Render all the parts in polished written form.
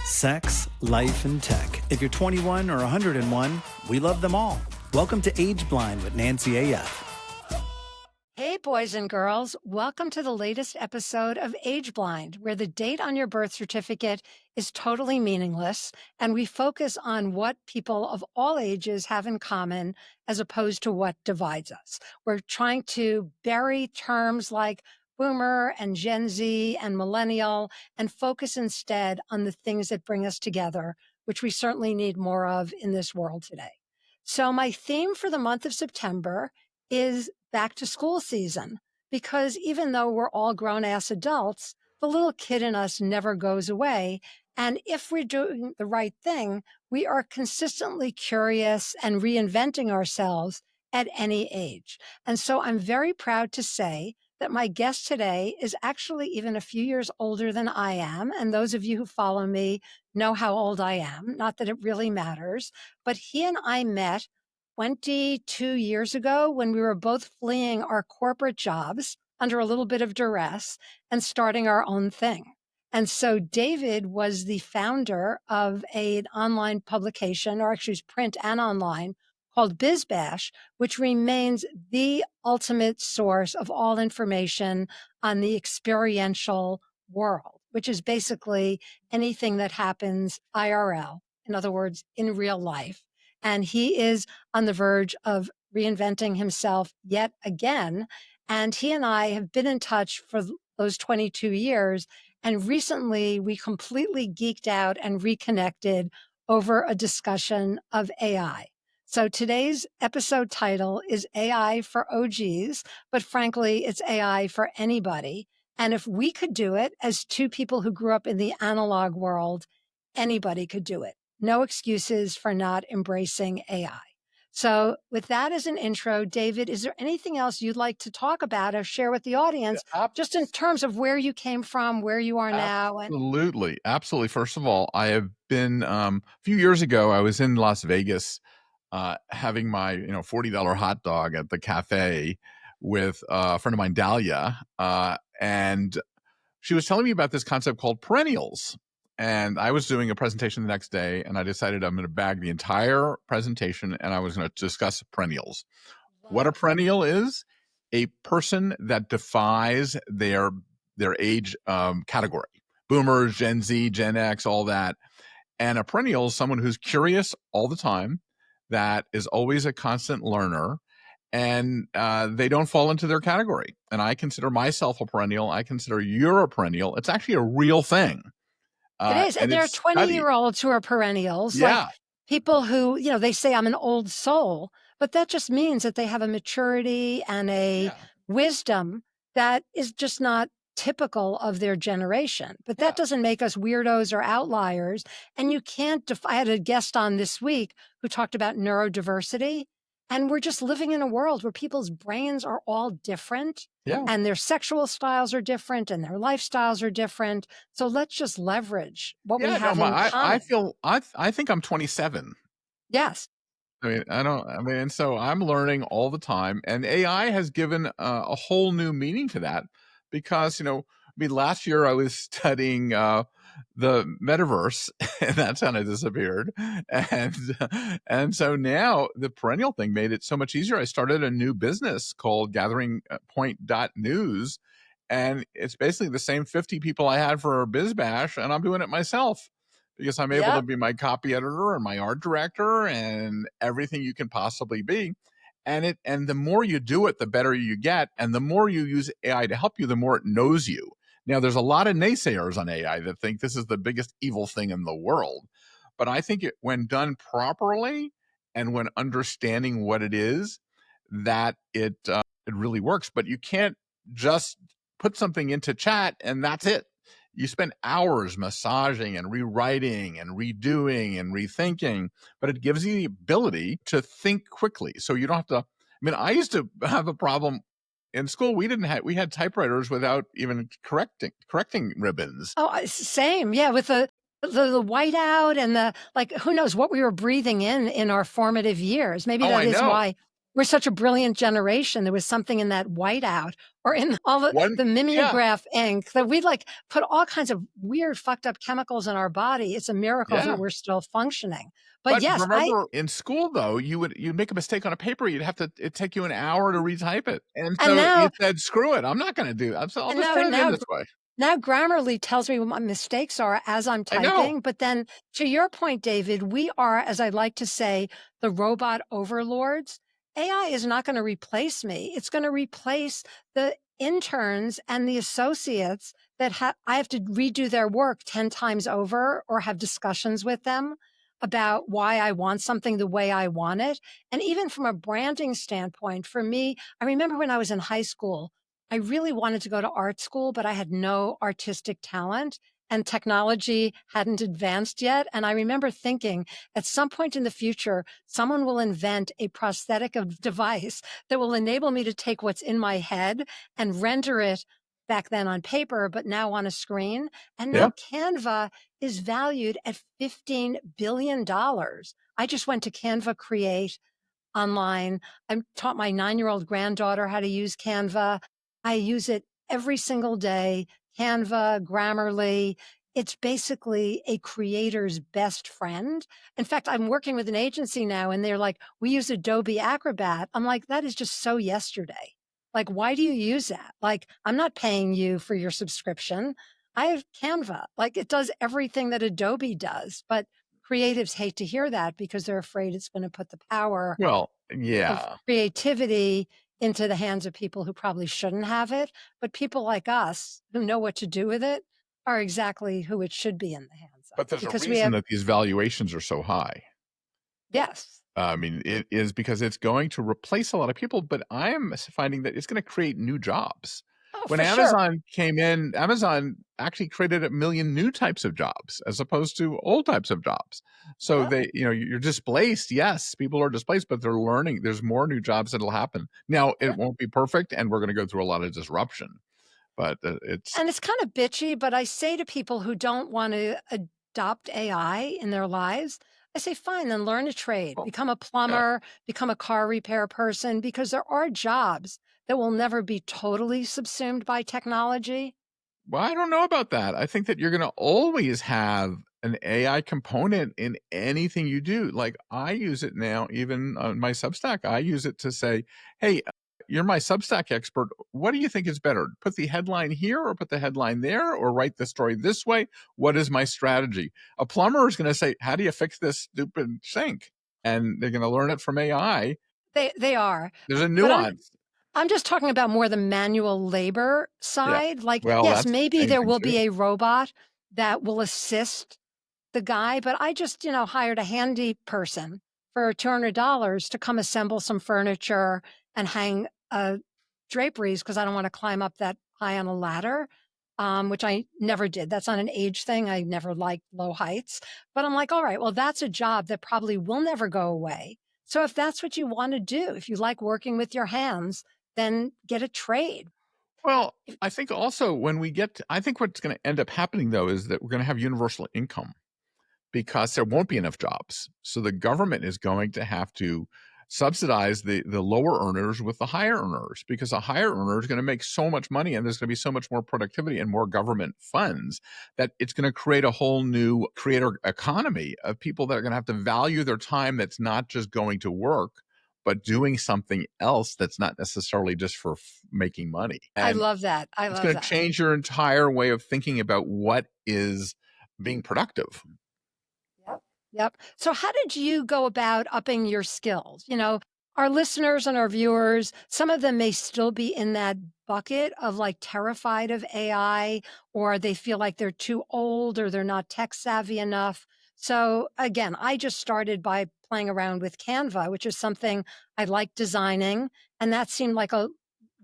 Sex, life, and tech. If you're 21 or 101, we love them all. Welcome to Age Blind with Nancy AF. Hey, boys and girls. Welcome to the latest episode of Age Blind, where the date on your birth certificate is totally meaningless, and we focus on what people of all ages have in common as opposed to what divides us. We're trying to bury terms like boomer and Gen Z and millennial and focus instead on the things that bring us together, which we certainly need more of in this world today. So my theme for the month of September is back to school season, because even though we're all grown ass adults, the little kid in us never goes away. And if we're doing the right thing, we are consistently curious and reinventing ourselves at any age. And so I'm very proud to say that my guest today is actually even a few years older than I am. And those of you who follow me know how old I am. Not that it really matters, but he and I met 22 years ago when we were both fleeing our corporate jobs under a little bit of duress and starting our own thing. And so David was the founder of an online publication, or actually it's print and online, called BizBash, which remains the ultimate source of all information on the experiential world, which is basically anything that happens IRL, in other words, in real life. And he is on the verge of reinventing himself yet again. And he and I have been in touch for those 22 years. And recently we completely geeked out and reconnected over a discussion of AI. So today's episode title is AI for OGs, but frankly, it's AI for anybody. And if we could do it as two people who grew up in the analog world, anybody could do it. No excuses for not embracing AI. So with that as an intro, David, is there anything else you'd like to talk about or share with the audience, just in terms of where you came from, where you are now? Absolutely. Absolutely. First of all, I have been, a few years ago, I was in Las Vegas having my $40 hot dog at the cafe with a friend of mine, Dahlia, and she was telling me about this concept called perennials. And I was doing a presentation the next day, and I decided I'm going to bag the entire presentation, and I was going to discuss perennials. What a perennial is: a person that defies their age category. Boomers, Gen Z, Gen X, all that. And a perennial is someone who's curious all the time, that is always a constant learner, and they don't fall into their category. And I consider myself a perennial. I consider you're a perennial. It's actually a real thing. It is. And there are 20-year-olds who are perennials, like people who, they say I'm an old soul, but that just means that they have a maturity and a wisdom that is just not typical of their generation. But that doesn't make us weirdos or outliers. And you can't I had a guest on this week who talked about neurodiversity. And we're just living in a world where people's brains are all different, and their sexual styles are different, and their lifestyles are different. So let's just leverage what we have in common. I think I'm 27. Yes. And so I'm learning all the time, and AI has given a whole new meaning to that, because, last year I was studying the metaverse, and that kind of disappeared. And so now the perennial thing made it so much easier. I started a new business called Gathering Point.news, and it's basically the same 50 people I had for BizBash, and I'm doing it myself, because I'm able to be my copy editor and my art director and everything you can possibly be. And the more you do it, the better you get. And the more you use AI to help you, the more it knows you. Now, there's a lot of naysayers on AI that think this is the biggest evil thing in the world. But I think when done properly and when understanding what it is, that it really works. But you can't just put something into chat and that's it. You spend hours massaging and rewriting and redoing and rethinking, but it gives you the ability to think quickly. So you don't have to, I used to have a problem in school. We had typewriters without even correcting ribbons. Oh, same. Yeah. With the whiteout and who knows what we were breathing in our formative years. Maybe that is why we're such a brilliant generation. There was something in that whiteout or in all One, the yeah, mimeograph ink that we'd like put all kinds of weird, fucked up chemicals in our body. It's a miracle that yeah. we're still functioning. But But yes, remember in school though, you'd make a mistake on a paper, it'd take you an hour to retype it. And and so you now, said, screw it, I'm not gonna do that. So I'll and just now, turn it in now this way. Now Grammarly tells me what my mistakes are as I'm I know. typing. But then to your point, David, we are, as I like to say, the robot overlords. AI is not going to replace me. It's going to replace the interns and the associates that I have to redo their work 10 times over or have discussions with them about why I want something the way I want it. And even from a branding standpoint, for me, I remember when I was in high school, I really wanted to go to art school, but I had no artistic talent and technology hadn't advanced yet. And I remember thinking at some point in the future, someone will invent a prosthetic device that will enable me to take what's in my head and render it back then on paper, but now on a screen. And Yeah. now Canva is valued at $15 billion. I just went to Canva Create online. I taught my 9-year-old granddaughter how to use Canva. I use it every single day. Canva, Grammarly. It's basically a creator's best friend. In fact, I'm working with an agency now and they're like, we use Adobe Acrobat. I'm like, that is just so yesterday. Like, why do you use that? Like, I'm not paying you for your subscription. I have Canva. Like, it does everything that Adobe does. But creatives hate to hear that because they're afraid it's going to put the power Well, of yeah. creativity into the hands of people who probably shouldn't have it. But people like us who know what to do with it are exactly who it should be in the hands of But there's a because we reason have, that these valuations are so high. yes. I mean, it is because it's going to replace a lot of people, but I'm finding that it's gonna create new jobs. Oh, When for sure. Amazon came in, Amazon actually created a million new types of jobs as opposed to old types of jobs. So Yep. they, you're displaced. Yes, people are displaced, but they're learning. There's more new jobs that'll happen. Now, it Yep. won't be perfect, and we're gonna go through a lot of disruption, but it's And it's kind of bitchy, but I say to people who don't want to adopt AI in their lives, I say, fine, then learn a trade, well, become a yeah. plumber, become a car repair person, because there are jobs that will never be totally subsumed by technology. Well, I don't know about that. I think that you're going to always have an AI component in anything you do. Like I use it now, even on my Substack, I use it to say, hey, you're my Substack expert. What do you think is better? Put the headline here or put the headline there or write the story this way? What is my strategy? A plumber is going to say, how do you fix this stupid sink? And they're going to learn it from AI. They are. There's a But nuance. I'm just talking about more the manual labor Yeah. side. Like, Well, yes, that's the maybe same there thing will too. be a robot that will assist the guy, but I just, hired a handy person for $200 to come assemble some furniture and hang draperies because I don't want to climb up that high on a ladder, which I never did. That's not an age thing. I never liked low heights. But I'm like, all right, well, that's a job that probably will never go away. So if that's what you want to do, if you like working with your hands, then get a trade. Well, I think also when we get I think what's gonna end up happening though is that we're gonna have universal income because there won't be enough jobs. So the government is going to have to subsidize the lower earners with the higher earners because a higher earner is going to make so much money and there's going to be so much more productivity and more government funds that it's going to create a whole new creator economy of people that are going to have to value their time that's not just going to work but doing something else that's not necessarily just for making money. I And love that. I it's love going to that. change your entire way of thinking about what is being productive. Yep. Yep. So how did you go about upping your skills? Our listeners and our viewers, some of them may still be in that bucket of like terrified of AI, or they feel like they're too old or they're not tech savvy enough. So again, I just started by playing around with Canva, which is something I like designing. And that seemed like a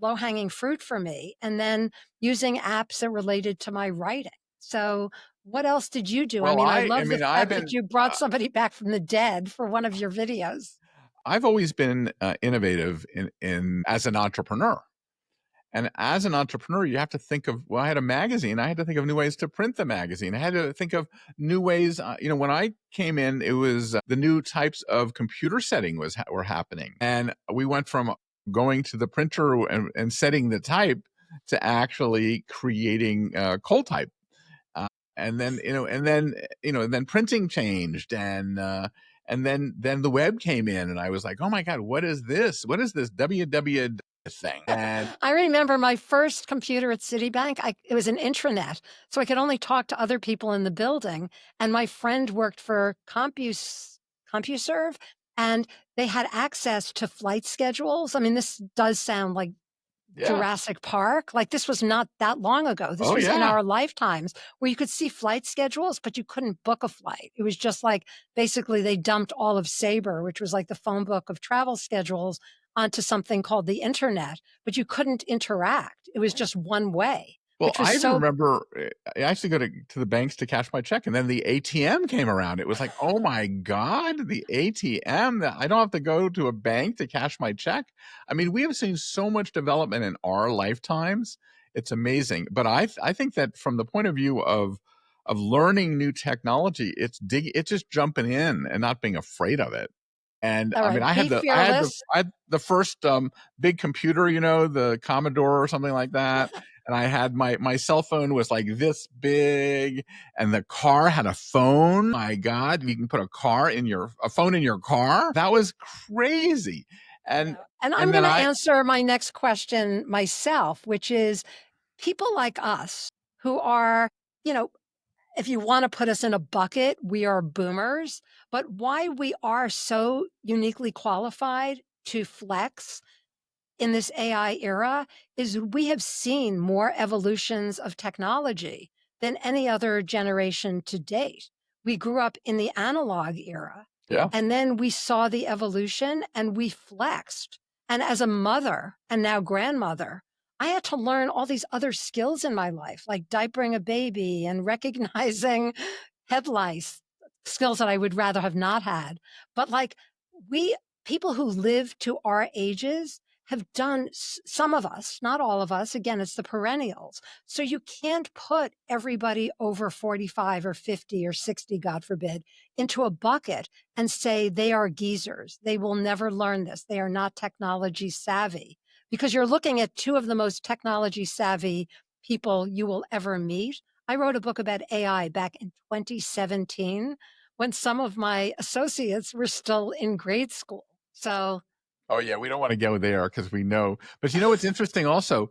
low hanging fruit for me. And then using apps that related to my writing. So what else did you do? I Well, mean, I love the I've fact that been you brought somebody back from the dead for one of your videos. I've always been innovative in as an entrepreneur, And as an entrepreneur, you have to think of, well, I had a magazine. I had to think of new ways to print the magazine. I had to think of new ways. When I came in, it was the new types of computer setting were happening. And we went from going to the printer and setting the type to actually creating cold type. And then, then printing changed, and then the web came in, and I was like, oh my God, what is this? What is this www thing? And I remember my first computer at Citibank, it was an intranet, so I could only talk to other people in the building. And my friend worked for CompuServe, and they had access to flight schedules. I mean, this does sound like yeah. Jurassic Park. Like, this was not that long ago. This Oh, was in yeah. our lifetimes, where you could see flight schedules, but you couldn't book a flight. It was just like, basically they dumped all of Sabre, which was like the phone book of travel schedules, onto something called the internet, but you couldn't interact. It was just one way. Well, Which was I even so remember I used to go to the banks to cash my check, and then the ATM came around. It was like, oh my God, the ATM, that I don't have to go to a bank to cash my check. I mean, we have seen so much development in our lifetimes. It's amazing. But I think that from the point of view of learning new technology, it's just jumping in and not being afraid of it. And all I mean, right. I Be had I fearless. had the first big computer, the Commodore or something like that. And I had my cell phone was like this big, and the car had a phone. My God, you can put a phone in your car. That was crazy. And And I'm and then going to I answer my next question myself, which is people like us who are, you know, if you want to put us in a bucket, we are boomers, but why we are so uniquely qualified to flex in this AI era is we have seen more evolutions of technology than any other generation to date. We grew up in the analog era, yeah. and then we saw the evolution and we flexed. And as a mother and now grandmother, I had to learn all these other skills in my life, like diapering a baby and recognizing head lice, skills that I would rather have not had. But like we, people who live to our ages have done, some of us, not all of us, again, it's the perennials. So you can't put everybody over 45 or 50 or 60, God forbid, into a bucket and say they are geezers. They will never learn this. They are not technology savvy, because you're looking at two of the most technology savvy people you will ever meet. I wrote a book about AI back in 2017 when some of my associates were still in grade school. So Oh yeah, we don't want to go there because we know. But what's interesting also,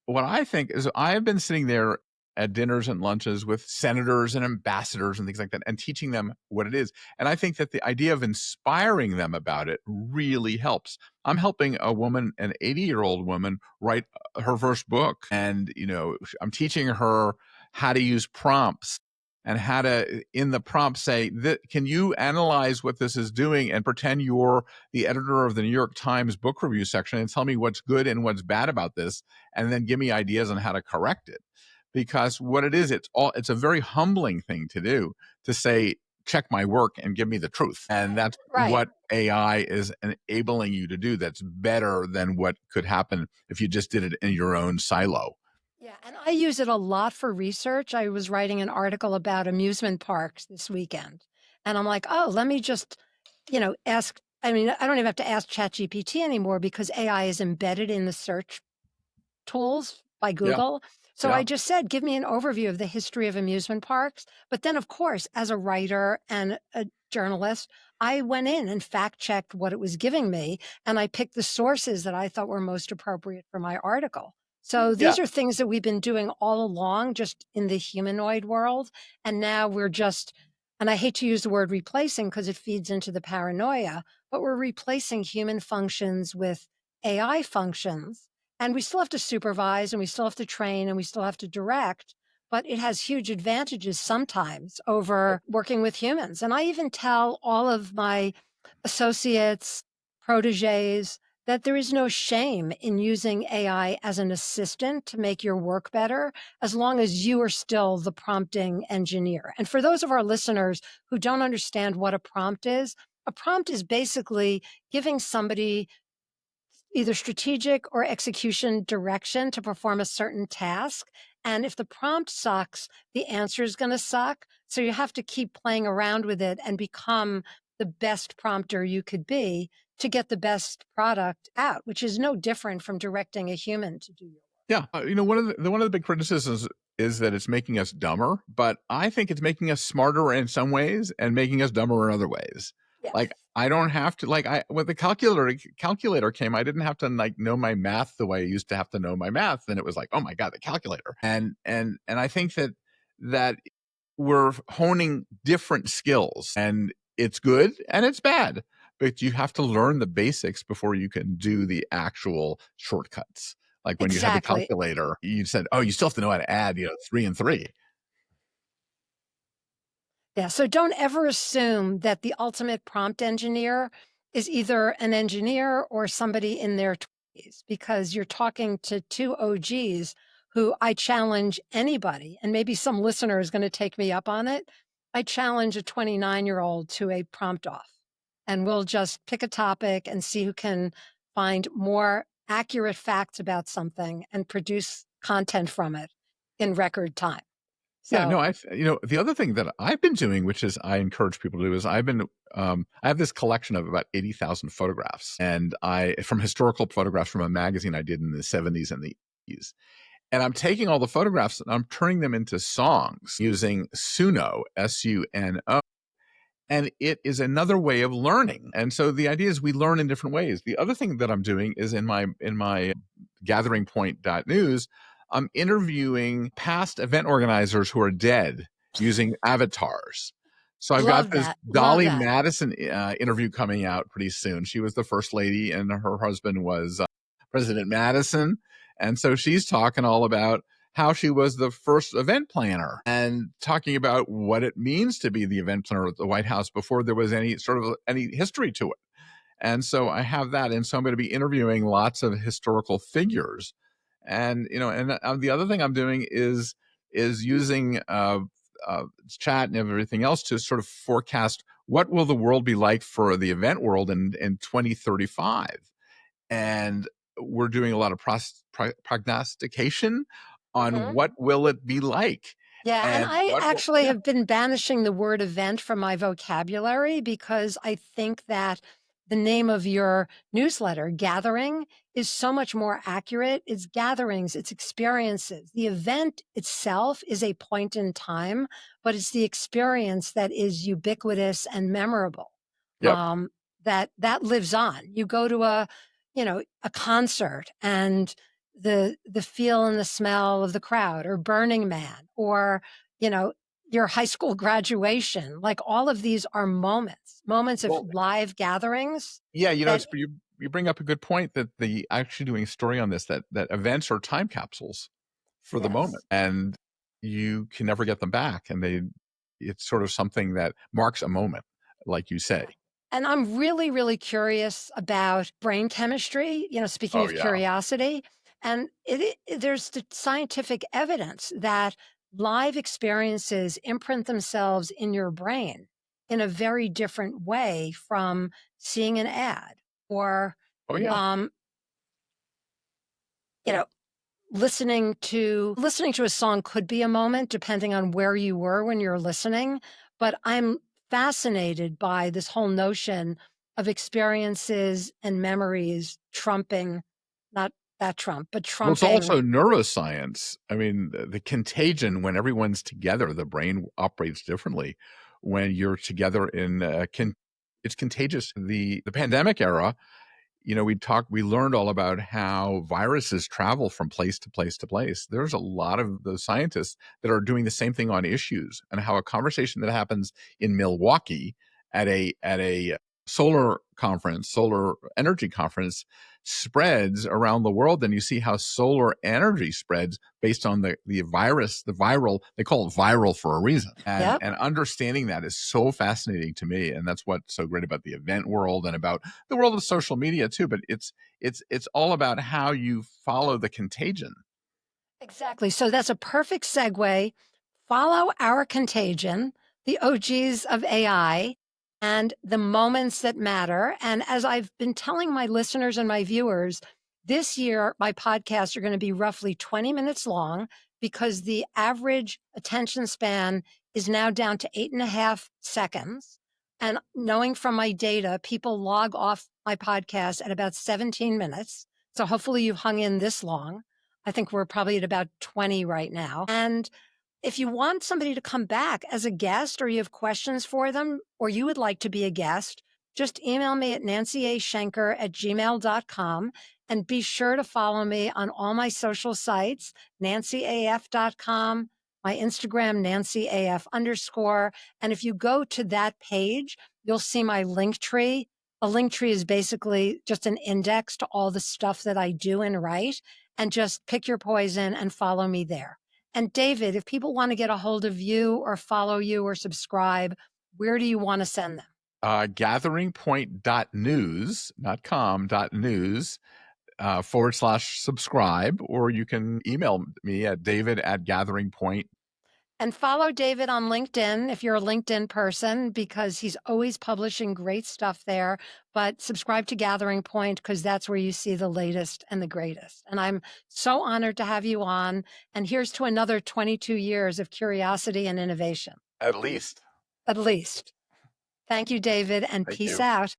what I think is I've been sitting there at dinners and lunches with senators and ambassadors and things like that and teaching them what it is. And I think that the idea of inspiring them about it really helps. I'm helping a woman, an 80-year-old woman, write her first book. And, I'm teaching her how to use prompts and how to, in the prompt, say, can you analyze what this is doing and pretend you're the editor of the New York Times book review section and tell me what's good and what's bad about this, and then give me ideas on how to correct it. Because what it is, it's a very humbling thing to do, to say, check my work and give me the truth. And that's right. what AI is enabling you to do. That's better than what could happen if you just did it in your own silo. Yeah, and I use it a lot for research. I was writing an article about amusement parks this weekend, and I'm like, oh, let me just, ask. I mean, I don't even have to ask ChatGPT anymore because AI is embedded in the search tools by Yeah. Google. So Yeah. I just said, give me an overview of the history of amusement parks. But then, of course, as a writer and a journalist, I went in and fact checked what it was giving me, and I picked the sources that I thought were most appropriate for my article. So these are things that we've been doing all along, just in the humanoid world. And now we're just, and I hate to use the word replacing because it feeds into the paranoia, but we're replacing human functions with AI functions. And we still have to supervise and we still have to train and we still have to direct, but it has huge advantages sometimes over working with humans. And I even tell all of my associates, proteges, that there is no shame in using AI as an assistant to make your work better, as long as you are still the prompting engineer. And for those of our listeners who don't understand what a prompt is basically giving somebody either strategic or execution direction to perform a certain task. And if the prompt sucks, the answer is going to suck. So you have to keep playing around with it and become the best prompter you could be to get the best product out, which is no different from directing a human to do your work. Yeah, one of the big criticisms is that it's making us dumber, but I think it's making us smarter in some ways and making us dumber in other ways. Yes. Like I don't have to when the calculator came, I didn't have to know my math the way I used to have to know my math. And it was like, oh my God, the calculator. And I think that we're honing different skills, and it's good and it's bad, but you have to learn the basics before you can do the actual shortcuts. Like when you had the Exactly. calculator, you said, oh, you still have to know how to add, 3 and 3. Yeah. So don't ever assume that the ultimate prompt engineer is either an engineer or somebody in their 20s, because you're talking to two OGs who I challenge anybody, and maybe some listener is going to take me up on it. I challenge a 29-year-old to a prompt off, and we'll just pick a topic and see who can find more accurate facts about something and produce content from it in record time. Yeah, no, So the other thing that I've been doing, which is I encourage people to do, is I have this collection of about 80,000 photographs, and from historical photographs from a magazine I did in the 70s and the 80s. And I'm taking all the photographs and I'm turning them into songs using Suno, Suno. And it is another way of learning. And so the idea is we learn in different ways. The other thing that I'm doing is in my gatheringpoint.news, I'm interviewing past event organizers who are dead using avatars. So I've got love this that. Love Dolly that. Madison interview coming out pretty soon. She was the first lady, and her husband was President Madison. And so she's talking all about how she was the first event planner and talking about what it means to be the event planner at the White House before there was any history to it. And so I have that. And so I'm going to be interviewing lots of historical figures. And, the other thing I'm doing is using chat and everything else to sort of forecast what will the world be like for the event world in 2035. And we're doing a lot of prognostication on Mhm. what will it be like. Yeah, and And I what will, actually yeah. have been banishing the word event from my vocabulary because I think that the name of your newsletter, Gathering, is so much more accurate. It's gatherings, it's experiences. The event itself is a point in time, but it's the experience that is ubiquitous and memorable. Yep. That lives on. You go to a concert, and the feel and the smell of the crowd, or Burning Man, or, you know, your high school graduation. Like, all of these are moments of Well, live gatherings yeah, that, you bring up a good point that the actually doing a story on this, that events are time capsules for the moment, yes. and you can never get them back. And it's sort of something that marks a moment, like you say. Yeah. And I'm really, really curious about brain chemistry, speaking Oh of yeah. curiosity. And there's the scientific evidence that live experiences imprint themselves in your brain in a very different way from seeing an ad, or, Oh yeah. um, you know, listening to a song could be a moment depending on where you were when you're listening. But I'm fascinated by this whole notion of experiences and memories trumping, not that Trump, but Well, it's trumping. also neuroscience. I mean, the contagion, when everyone's together, the brain operates differently. When you're together it's contagious. The pandemic era, we learned all about how viruses travel from place to place to place. There's a lot of the scientists that are doing the same thing on issues, and how a conversation that happens in Milwaukee at a solar energy conference spreads around the world. And you see how solar energy spreads based on the virus, the viral, they call it viral for a reason. And Yep. and understanding that is so fascinating to me. And that's what's so great about the event world and about the world of social media too. But it's all about how you follow the contagion. Exactly. So that's a perfect segue. Follow our contagion, the OGs of AI. and the moments that matter. And as I've been telling my listeners and my viewers, this year, my podcasts are going to be roughly 20 minutes long because the average attention span is now down to 8.5 seconds. And knowing from my data, people log off my podcast at about 17 minutes. So hopefully you've hung in this long. I think we're probably at about 20 right now. And if you want somebody to come back as a guest or you have questions for them or you would like to be a guest, just email me at nancyashenker@gmail.com and be sure to follow me on all my social sites, nancyaf.com, my Instagram, nancyaf_. And if you go to that page, you'll see my link tree. A link tree is basically just an index to all the stuff that I do and write, and just pick your poison and follow me there. And David, if people want to get a hold of you or follow you or subscribe, where do you want to send them? Gatheringpoint.news, not com, .news, /subscribe, or you can email me at david@gatheringpoint. And follow David on LinkedIn if you're a LinkedIn person, because he's always publishing great stuff there. But subscribe to Gathering Point because that's where you see the latest and the greatest. And I'm so honored to have you on. And here's to another 22 years of curiosity and innovation. At least. At least. Thank you, David, and Thank peace you. out.